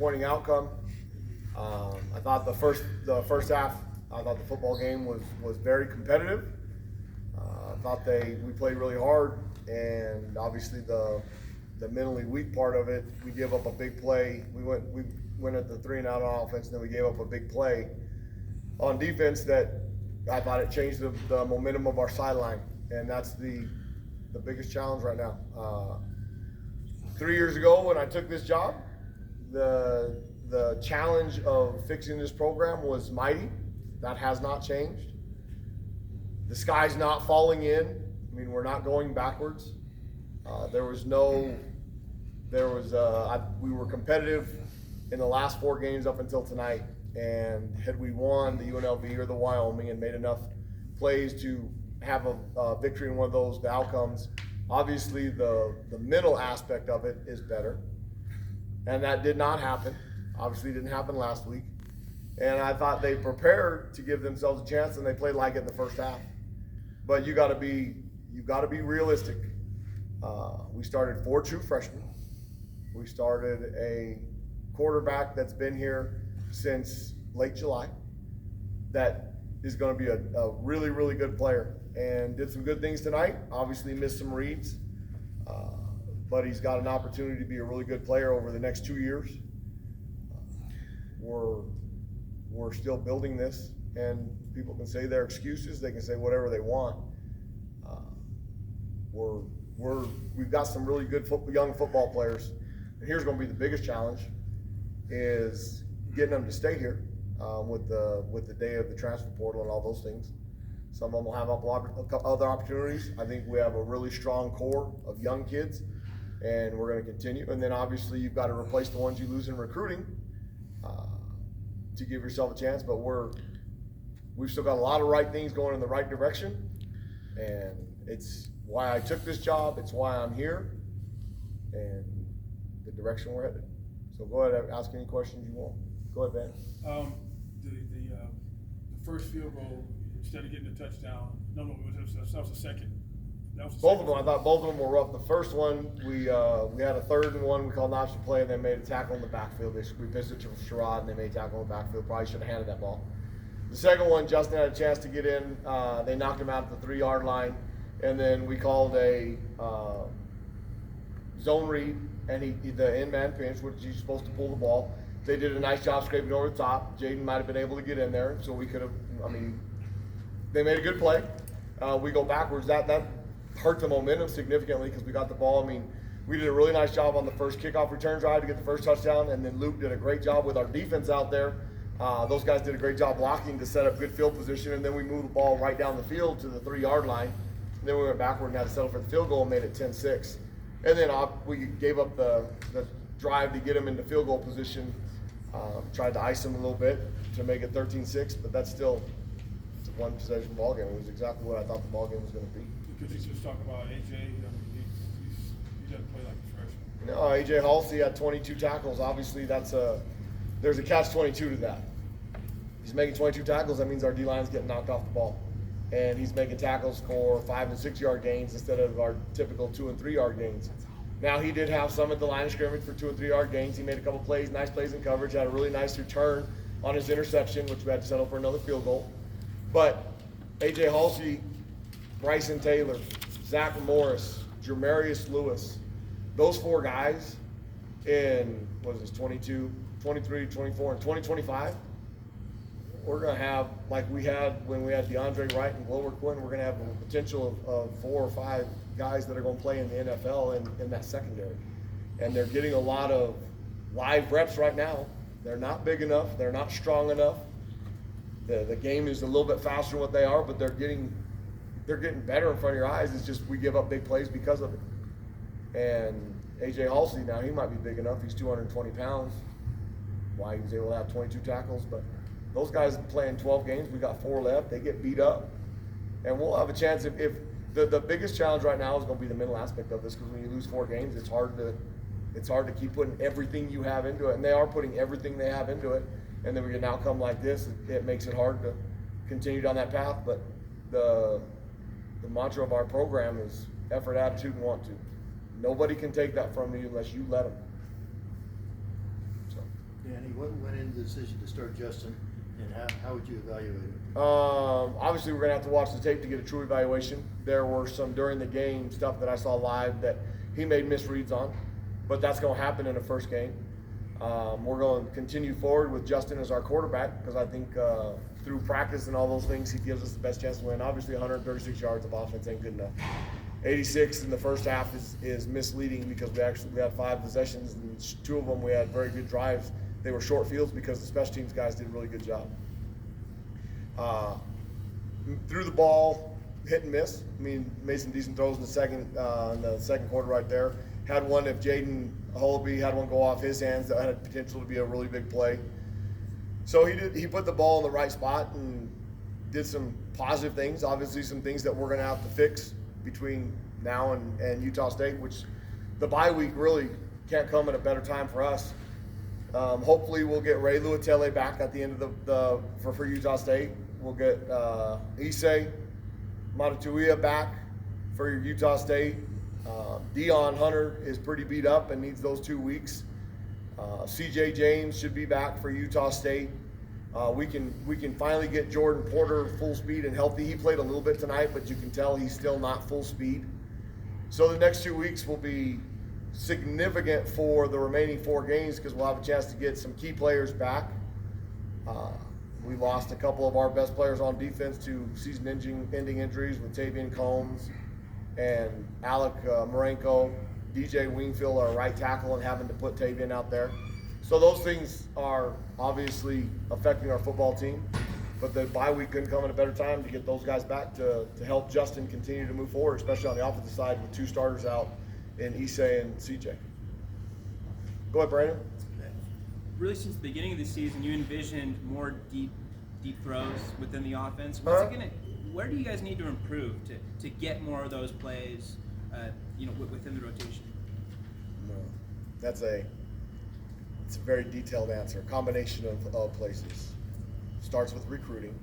disappointing outcome. I thought the first half, I thought the football game was very competitive. I thought we played really hard, and obviously the mentally weak part of it, we gave up a big play. We went at the 3-and-out on offense, and then we gave up a big play on defense that I thought it changed the momentum of our sideline, and that's the biggest challenge right now. 3 years ago when I took this job, the challenge of fixing this program was mighty. That has not changed. The sky's not falling in. I mean, we're not going backwards. We were competitive in the last 4 games up until tonight, and had we won the UNLV or the Wyoming and made enough plays to have a victory in one of those, the outcomes, obviously the mental aspect of it is better, and that did not happen. Obviously didn't happen last week, and I thought they prepared to give themselves a chance, and they played like it in the first half. But you got to be realistic. We started 4 true freshmen. We started a quarterback that's been here since late July that is going to be a really, really good player, and did some good things tonight. Obviously missed some reads, but he's got an opportunity to be a really good player over the next 2 years. We're still building this, and people can say their excuses. They can say whatever they want. We've got some really good young football players. And here's going to be the biggest challenge: is getting them to stay here with the day of the transfer portal and all those things. Some of them will have other opportunities. I think we have a really strong core of young kids, and we're going to continue. And then obviously you've got to replace the ones you lose in recruiting to give yourself a chance. But we've still got a lot of right things going in the right direction, and it's why I took this job. It's why I'm here, and the direction we're headed. So go ahead, ask any questions you want. Go ahead, Ben. The first field goal, instead of getting a touchdown, that was the second. Both of them, I thought both of them were rough. The first one, we had a 3rd and 1. We called an option play, and they made a tackle in the backfield. We pitched it to Sherrod, and they made a tackle in the backfield. Probably should have handed that ball. The second one, Justin had a chance to get in. They knocked him out at the 3-yard line, and then we called a zone read, and the end man pinch, which he's supposed to pull the ball. They did a nice job scraping over the top. Jaden might have been able to get in there, so we could have. I mean, they made a good play. We go backwards. That hurt the momentum significantly because we got the ball. I mean, we did a really nice job on the first kickoff return drive to get the first touchdown, and then Luke did a great job with our defense out there. Those guys did a great job blocking to set up good field position, and then we moved the ball right down the field to the 3-yard line. And then we went backward and had to settle for the field goal and made it 10-6. And then we gave up the drive to get him into field goal position. Tried to ice him a little bit to make it 13-6, but that's still a 1-possession ball game. It was exactly what I thought the ball game was going to be. Could you just talk about AJ? I mean, he doesn't play like a freshman. No, AJ Halsey had 22 tackles. Obviously, there's a catch-22 to that. He's making 22 tackles. That means our D-line's getting knocked off the ball, and he's making tackles for 5- and 6-yard gains instead of our typical 2- and 3-yard gains. Now, he did have some at the line of scrimmage for 2- and 3-yard gains. He made a couple plays, nice plays in coverage, had a really nice return on his interception, which we had to settle for another field goal. But AJ Halsey, Bryson Taylor, Zach Morris, Jermarius Lewis, those 4 guys in, 22, 23, 24, and 2025, we're going to have, like we had when we had DeAndre Wright and Glover Quinn, we're going to have a potential of 4 or 5 guys that are going to play in the NFL in that secondary. And they're getting a lot of live reps right now. They're not big enough. They're not strong enough. The game is a little bit faster than what they are, but they're getting better in front of your eyes. It's just we give up big plays because of it. And AJ Halsey, now he might be big enough. He's 220 pounds. Why he was able to have 22 tackles. But those guys playing 12 games. We got 4 left. They get beat up. And we'll have a chance if the biggest challenge right now is going to be the mental aspect of this, because when you lose 4 games, it's hard to keep putting everything you have into it. And they are putting everything they have into it. And then we get an outcome like this. It makes it hard to continue down that path. But the mantra of our program is effort, attitude, and want to. Nobody can take that from you unless you let them. So. Danny, what went into the decision to start Justin, and how would you evaluate him? Obviously, we're going to have to watch the tape to get a true evaluation. There were some during the game stuff that I saw live that he made misreads on, but that's going to happen in the first game. We're going to continue forward with Justin as our quarterback because I think through practice and all those things, he gives us the best chance to win. Obviously, 136 yards of offense ain't good enough. 86 in the first half is misleading because we had 5 possessions and 2 of them we had very good drives. They were short fields because the special teams guys did a really good job. Threw the ball, hit and miss. I mean, made some decent throws in the second quarter right there. Had one, if Jaden Hullaby had one go off his hands, that had potential to be a really big play. So he put the ball in the right spot and did some positive things. Obviously, some things that we're going to have to fix between now and Utah State, which the bye week really can't come at a better time for us. Hopefully, we'll get Ray Luatele back at the end of for Utah State. We'll get Issei Matatuia back for Utah State. Dion Hunter is pretty beat up and needs those 2 weeks. CJ James should be back for Utah State. We can finally get Jordan Porter full speed and healthy. He played a little bit tonight, but you can tell he's still not full speed. So the next 2 weeks will be significant for the remaining 4 games because we'll have a chance to get some key players back. We lost a couple of our best players on defense to season-ending injuries with Tavian Combs and Alec Marenko. DJ Wingfield, our right tackle, and having to put Tavian out there. So those things are obviously affecting our football team, but the bye week couldn't come at a better time to get those guys back to help Justin continue to move forward, especially on the offensive side with 2 starters out in Issei and CJ. Go ahead, Brandon. Really, since the beginning of the season, you envisioned more deep throws within the offense. Where do you guys need to improve to get more of those plays, within the rotation? No, it's a very detailed answer. A combination of places. Starts with recruiting.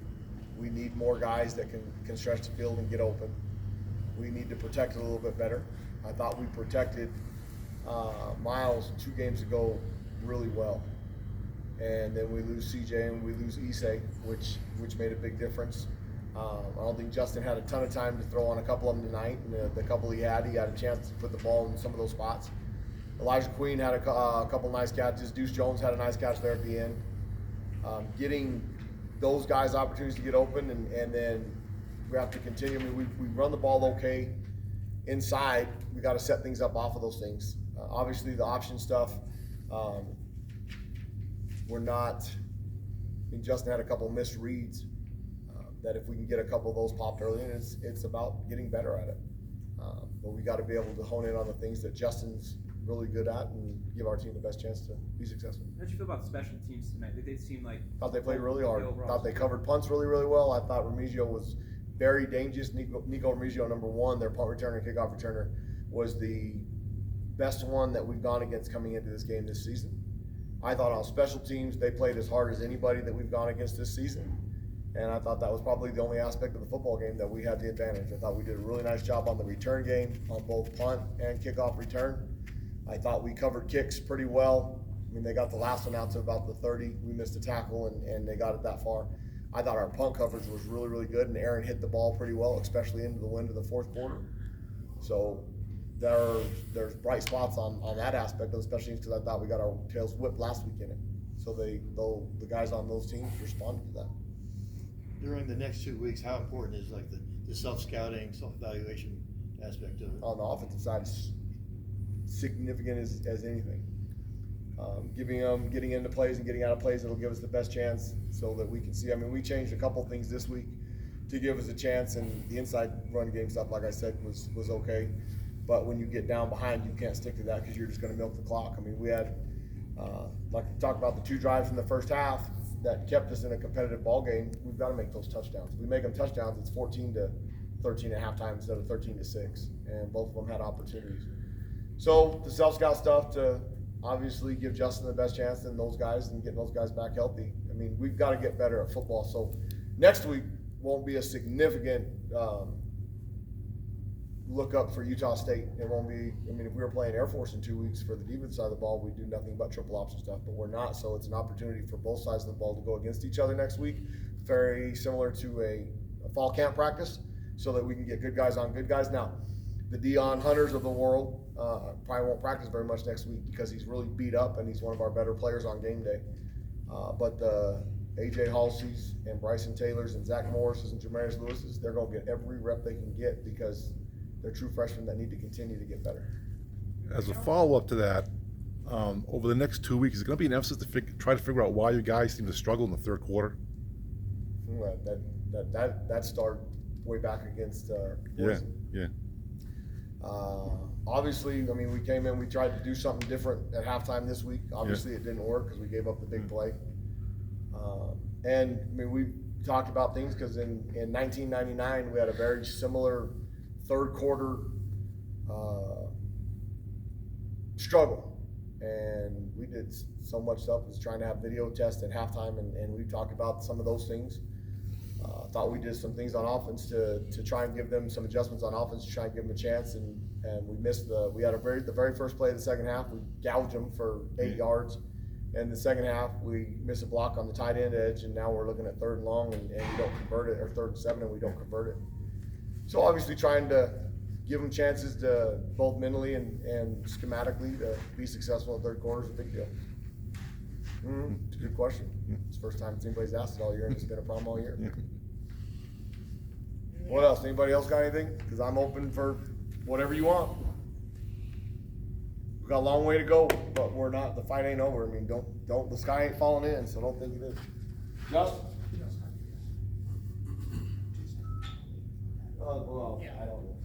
We need more guys that can stretch the field and get open. We need to protect it a little bit better. I thought we protected Miles 2 games ago really well. And then we lose CJ and we lose Issei, which made a big difference. I don't think Justin had a ton of time to throw on a couple of them tonight, and the couple he had a chance to put the ball in some of those spots. Elijah Queen had a couple nice catches. Deuce Jones had a nice catch there at the end. Getting those guys opportunities to get open, and then we have to continue. I mean, we run the ball okay inside. We got to set things up off of those things. Obviously, the option stuff. We're not. I mean, Justin had a couple missed reads that if we can get a couple of those popped early, and it's about getting better at it. But we got to be able to hone in on the things that Justin's really good at and give our team the best chance to be successful. How did you feel about the special teams tonight? They seemed like thought they played really hard. Thought they covered punts really, really well. I thought Remigio was very dangerous. Nico Remigio, number 1, their punt returner, kickoff returner, was the best one that we've gone against coming into this game this season. I thought on special teams they played as hard as anybody that we've gone against this season. And I thought that was probably the only aspect of the football game that we had the advantage. I thought we did a really nice job on the return game, on both punt and kickoff return. I thought we covered kicks pretty well. I mean, they got the last one out to about the 30. We missed a tackle, and they got it that far. I thought our punt coverage was really, really good, and Aaron hit the ball pretty well, especially into the wind of the 4th quarter. So there's bright spots on that aspect of the special teams because I thought we got our tails whipped last week in it. So the guys on those teams responded to that. During the next 2 weeks, how important is like the self-scouting, self-evaluation aspect of it? On the offensive side, it's significant as anything. Getting into plays and getting out of plays that'll give us the best chance so that we can see. I mean, we changed a couple things this week to give us a chance, and the inside run game stuff, like I said, was okay. But when you get down behind, you can't stick to that because you're just going to milk the clock. I mean, we had, like we talked about, the 2 drives in the first half that kept us in a competitive ball game. We've got to make those touchdowns. If we make them touchdowns, it's 14-13 at halftime instead of 13-6, and both of them had opportunities. So the self-scout stuff to obviously give Justin the best chance and those guys and getting those guys back healthy. I mean, we've got to get better at football. So next week won't be a significant look up for Utah State. It won't be, I mean, if we were playing Air Force in 2 weeks for the defense side of the ball, we'd do nothing but triple option stuff, but we're not. So it's an opportunity for both sides of the ball to go against each other next week. Very similar to a fall camp practice, so that we can get good guys on good guys. Now, the Deion Hunters of the world probably won't practice very much next week because he's really beat up and he's one of our better players on game day. But the AJ Halsey's and Bryson Taylor's and Zach Morris's and Jamarius Lewis's, they're going to get every rep they can get because they're true freshmen that need to continue to get better. As a follow-up to that, over the next 2 weeks, is it going to be an emphasis to try to figure out why you guys seem to struggle in the third quarter? Well, that started way back against Boise. Yeah. Obviously, I mean, we came in, we tried to do something different at halftime this week. Obviously, it didn't work because we gave up the big play. And I mean, we talked about things because in 1999 we had a very similar third quarter struggle, and we did so much stuff. Was trying to have video tests at halftime, and we talked about some of those things. Thought we did some things on offense to try and give them some adjustments on offense to try and give them a chance, and we missed we had the very first play of the second half, we gouged them for 8 yards. And the second half, we missed a block on the tight end edge, and now we're looking at 3rd and long, and we don't convert it, or 3rd and 7, and we don't convert it. So obviously trying to give them chances to both mentally and schematically to be successful in the third quarter is a big deal. It's a good question. It's the first time anybody's asked it all year, and it's been a problem all year. What else? Anybody else got anything? Because I'm open for whatever you want. We got a long way to go, but we're not. The fight ain't over. I mean, don't. The sky ain't falling in, so don't think it is. Justin? Well, I don't know.